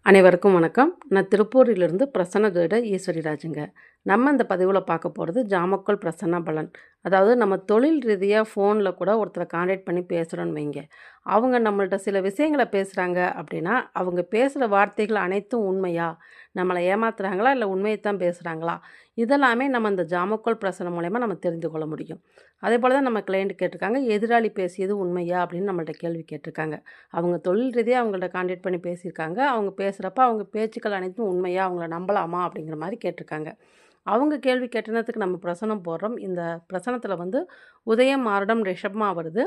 அனைவருக்கும் வணக்கம். நான் திருப்பூரிலிருந்து பிரசன்ன ஜோதிடர் ஈஸ்வரி ராஜுங்க. நம்ம இந்த பதிவில் பார்க்க போகிறது ஜாமக்கோல் பிரசன்ன பலன். அதாவது நம்ம தொழில் ரீதியாக ஃபோனில் கூட ஒருத்தரை கான்டாக்ட் பண்ணி பேசுகிறோன்னு வைங்க. அவங்க நம்மள்ட்ட சில விஷயங்களை பேசுகிறாங்க அப்படின்னா, அவங்க பேசுகிற வார்த்தைகள் அனைத்தும் உண்மையா? நம்மளை ஏமாத்துறாங்களா இல்லை உண்மையை தான் பேசுகிறாங்களா? இதெல்லாமே நம்ம இந்த ஜாமக்கோல் பிரசன்னம் மூலயமா நம்ம தெரிந்து கொள்ள முடியும். அதே போல் தான் நம்ம கிளைண்ட் கேட்டிருக்காங்க, எதிராளி பேசியது உண்மையா அப்படின்னு நம்மள்ட்ட கேள்வி கேட்டிருக்காங்க. அவங்க தொழில் ரீதியாக அவங்கள்ட்ட கான்டாக்ட் பண்ணி பேசியிருக்காங்க. அவங்க பேசுகிறப்ப அவங்க பேச்சுக்கள் அனைத்தும் உண்மையா, அவங்கள நம்பலாமா அப்படிங்கிற மாதிரி கேட்டிருக்காங்க. அவங்க கேள்வி கேட்டனத்துக்கு நம்ம பிரசனம் போடுறோம். இந்த பிரசனத்தில் வந்து உதயம் மாரடம் ரிஷபமாக வருது.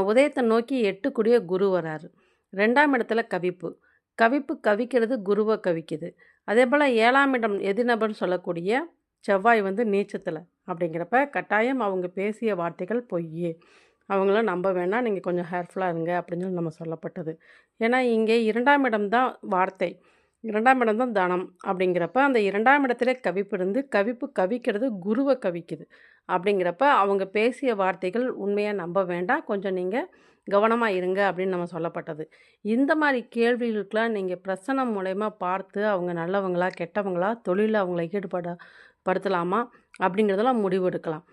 உதயத்தை நோக்கி 8 கூடிய குரு வராரு. 2ஆம் இடத்துல கவிப்பு. கவிப்பு கவிக்கிறது குருவை கவிக்குது. அதே போல் 7ஆம் இடம் எதிர்நபர்னு சொல்லக்கூடிய செவ்வாய் வந்து நீச்சத்தில். அப்படிங்கிறப்ப கட்டாயம் அவங்க பேசிய வார்த்தைகள் பொய். அவங்கள நம்ப வேணாம், நீங்கள் கொஞ்சம் கேர்ஃபுல்லாக இருங்க அப்படின்னு சொல்லி நம்ம சொல்லப்பட்டது. ஏன்னா இங்கே 2ஆம் இடம் தான் வார்த்தை, 2ஆம் இடம் தான் தனம். அப்படிங்கிறப்ப அந்த 2ஆம் இடத்துல கவிப்பு இருந்து கவிப்பு கவிக்கிறது குருவை கவிக்குது. அப்படிங்கிறப்ப அவங்க பேசிய வார்த்தைகள் உண்மையாக நம்ப வேண்டாம், கொஞ்சம் நீங்கள் கவனமாக இருங்க அப்படின்னு நம்ம சொல்லப்பட்டது. இந்த மாதிரி கேள்விகளுக்கெலாம் நீங்கள் பிரசனம் மூலயமா பார்த்து அவங்க நல்லவங்களா கெட்டவங்களா, தொழிலில் அவங்கள படுத்தலாமா அப்படிங்கிறதெல்லாம் முடிவு எடுக்கலாம்.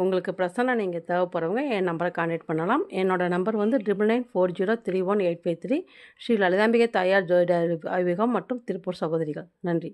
உங்களுக்கு பிரசன்னம் நீங்கள் தேவைப்படுறவங்க என் நம்பரை கான்டாக்ட் பண்ணலாம். என்னோடய நம்பர் வந்து 9940318553. ஸ்ரீ லலிதாம்பிகை தாயார் ஜோதிட ஆய்வகம் மற்றும் திருப்பூர் சகோதரிகள். நன்றி.